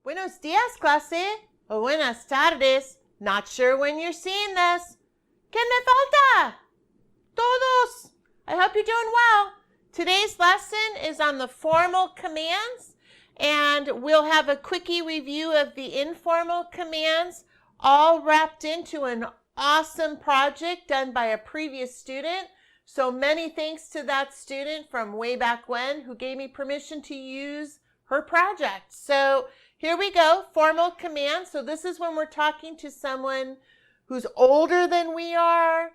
Buenos días, clase. O buenas tardes. Not sure when you're seeing this. ¿Quién me falta? Todos. I hope you're doing well. Today's lesson is on the formal commands, and we'll have a quickie review of the informal commands, all wrapped into an awesome project done by a previous student. So many thanks to that student from way back when who gave me permission to use her project. So here we go, formal commands. So this is when we're talking to someone who's older than we are.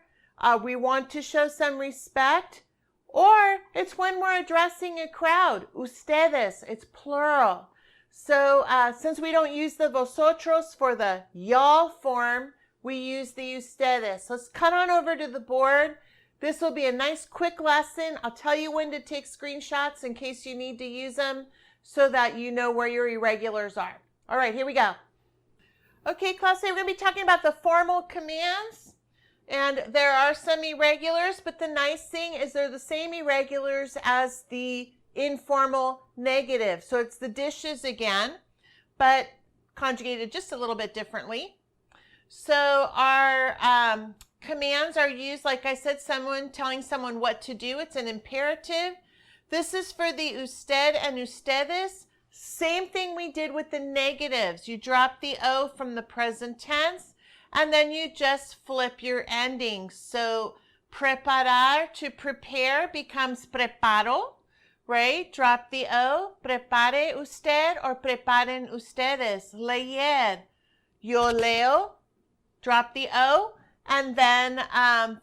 We want to show some respect. Or it's when we're addressing a crowd. Ustedes, it's plural. So since we don't use the vosotros for the y'all form, we use the ustedes. Let's cut on over to the board. This will be a nice quick lesson. I'll tell you when to take screenshots in case you need to use them so that you know where your irregulars are. All right, here we go. Okay, class A, we're going to be talking about the formal commands. And there are some irregulars, but the nice thing is they're the same irregulars as the informal negative. So it's the dishes again, but conjugated just a little bit differently. So our commands are used, like I said, someone telling someone what to do. It's an imperative. This is for the usted and ustedes. Same thing we did with the negatives. You drop the O from the present tense. And then you just flip your endings. So preparar, to prepare, becomes preparo, right? Drop the O. Prepare usted or preparen ustedes. Leer. Yo leo. Drop the O. And then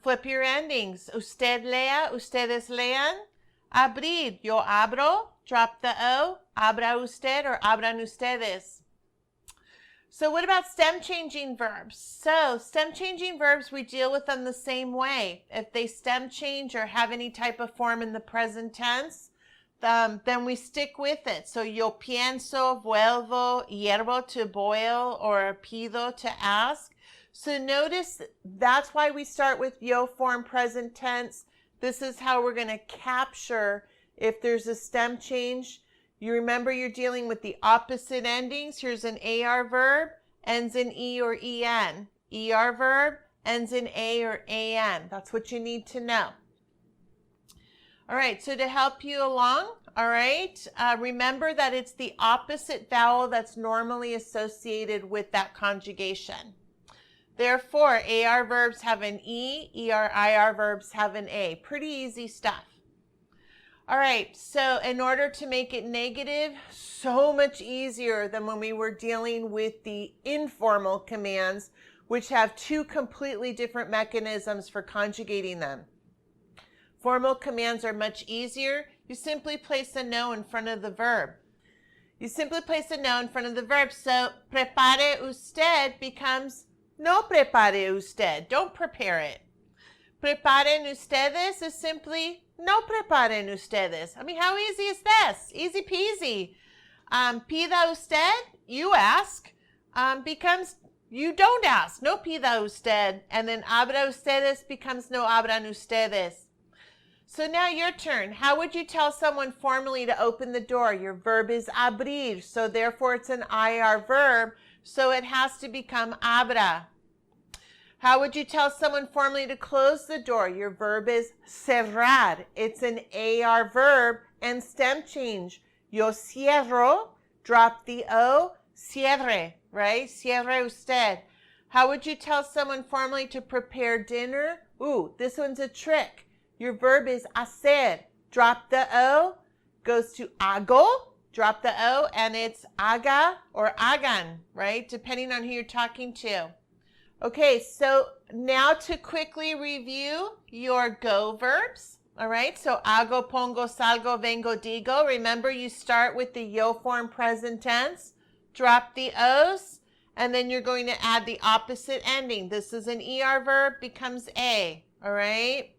flip your endings. Usted lea, ustedes lean. Abrir. Yo abro. Drop the O. Abra usted or abran ustedes. So what about stem changing verbs? So stem changing verbs, we deal with them the same way. If they stem change or have any type of form in the present tense, then we stick with it. So yo pienso, vuelvo, hiervo, to boil, or pido, to ask. So notice that's why we start with yo form present tense. This is how we're going to capture if there's a stem change. You remember you're dealing with the opposite endings. Here's an AR verb, ends in E or EN. ER verb, ends in A or AN. That's what you need to know. All right, so to help you along, all right, remember that it's the opposite vowel that's normally associated with that conjugation. Therefore, AR verbs have an E, ER verbs have an A. Pretty easy stuff. All right, so in order to make it negative, so much easier than when we were dealing with the informal commands, which have two completely different mechanisms for conjugating them. Formal commands are much easier. You simply place a no in front of the verb. You simply place a no in front of the verb. So prepare usted becomes no prepare usted. Don't prepare it. Preparen ustedes is simply no preparen ustedes. I mean, how easy is this? Easy peasy. Pida usted, you ask, becomes you don't ask. No pida usted. And then abra ustedes becomes no abran ustedes. So now your turn. How would you tell someone formally to open the door? Your verb is abrir. So therefore it's an IR verb. So it has to become abra. How would you tell someone formally to close the door? Your verb is cerrar. It's an AR verb and stem change. Yo cierro, drop the O, cierre, right? Cierre usted. How would you tell someone formally to prepare dinner? Ooh, this one's a trick. Your verb is hacer. Drop the O, goes to hago, drop the O, and it's haga or hagan, right? Depending on who you're talking to. Okay, so now to quickly review your go verbs. All right, so hago, pongo, salgo, vengo, digo. Remember, you start with the yo form present tense, drop the O's, and then you're going to add the opposite ending. This is an ER verb, becomes A. All right,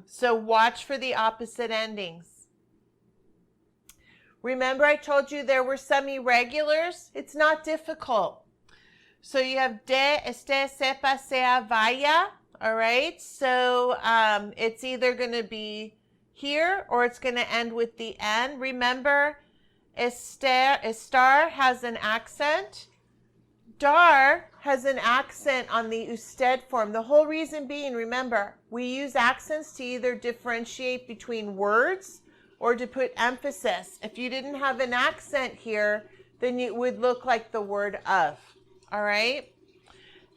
so watch for the opposite endings. Remember, I told you there were some irregulars. It's not difficult. So you have de, este, sepa, sea, vaya, all right? So it's either going to be here or it's going to end with the N. Remember, Estar has an accent. Dar has an accent on the usted form. The whole reason being, remember, we use accents to either differentiate between words or to put emphasis. If you didn't have an accent here, then it would look like the word of. All right?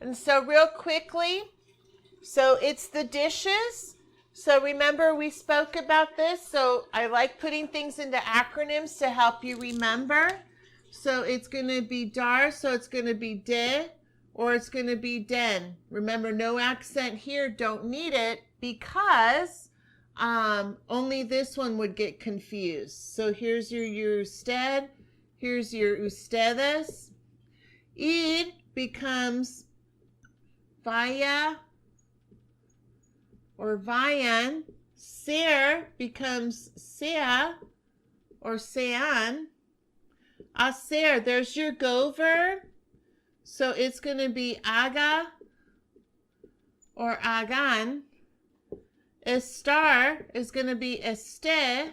And so real quickly, so it's the dishes. So remember we spoke about this. So I like putting things into acronyms to help you remember. So it's going to be dar, so it's going to be de, or it's going to be den. Remember, no accent here, don't need it, because only this one would get confused. So here's your usted, here's your ustedes. Ir becomes vaya or vayan. Ser becomes sea or sean. Hacer, there's your go verb. So it's going to be haga or hagan. Estar is going to be esté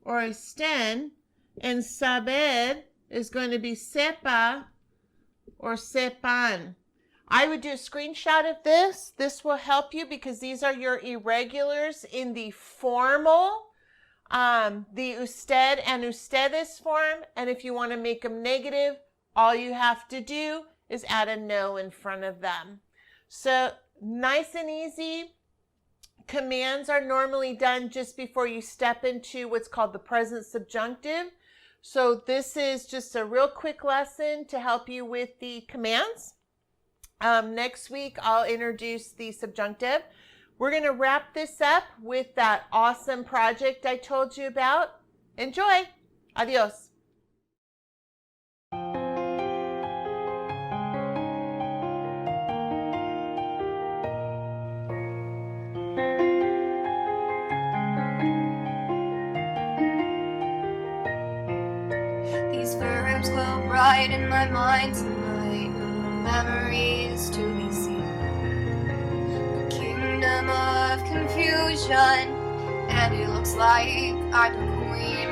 or estén. And saber is going to be sepa or sepan. I would do a screenshot of this. This will help you because these are your irregulars in the formal, the usted and ustedes form. And if you want to make them negative, all you have to do is add a no in front of them. So nice and easy. Commands are normally done just before you step into what's called the present subjunctive. So this is just a real quick lesson to help you with the commands. Next week, I'll introduce the subjunctive. We're going to wrap this up with that awesome project I told you about. Enjoy. Adios. These verbs glow bright in my mind tonight, memories to be seen. A kingdom of confusion, and it looks like I'm the queen.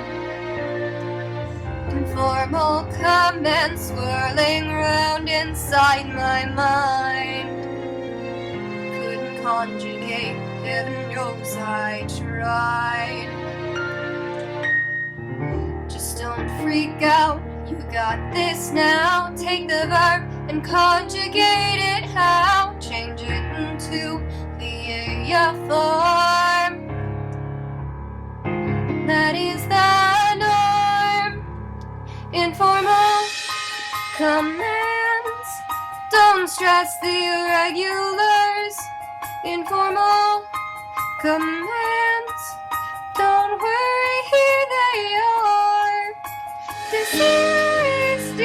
Informal comments swirling round inside my mind. Couldn't conjugate, heaven knows I tried. Just don't freak out, you got this now. Take the verb and conjugate it how? Change it into the aya form. That is the norm. Informal commands, don't stress the irregulars. Informal commands, don't worry, here they are. Desistir,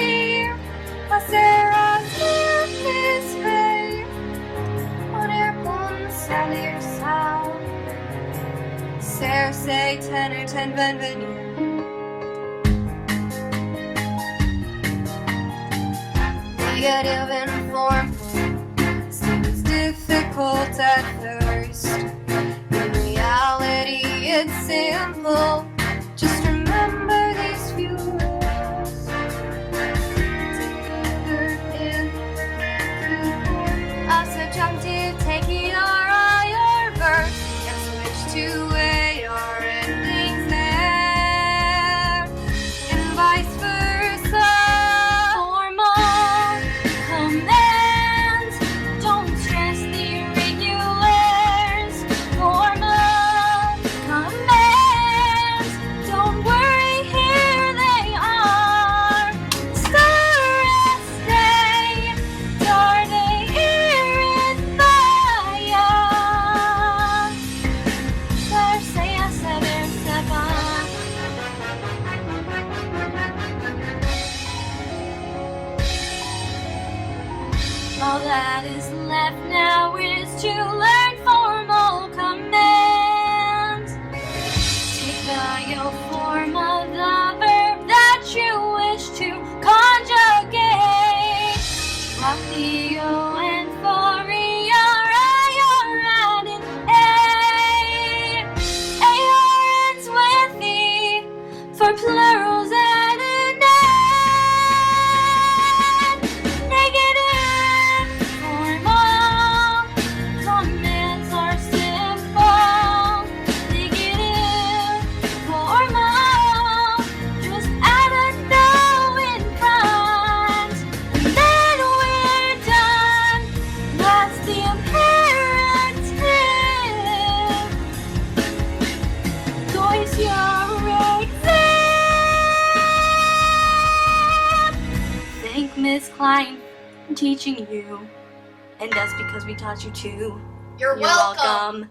hacer es ver, poner con salir sal, ser, say, tener, ten, ven, venir. Negative informal seems difficult at first. In reality, it's simple. Just remember these few rules. A subjunctive, take ERI or verb and switch to AR endings there, and vice versa. Formal commands, don't stress the irregulars. Formal commands, don't worry, here they are. Stay, darde, irithaya. Sersea, sever, sepan. All that is left now is to learn formal commands. Take the yo form of the verb that you wish to conjugate. Drop the o and for ER add in A. AR ends with E for Clyne. I'm teaching you. And that's because we taught you too. You're welcome.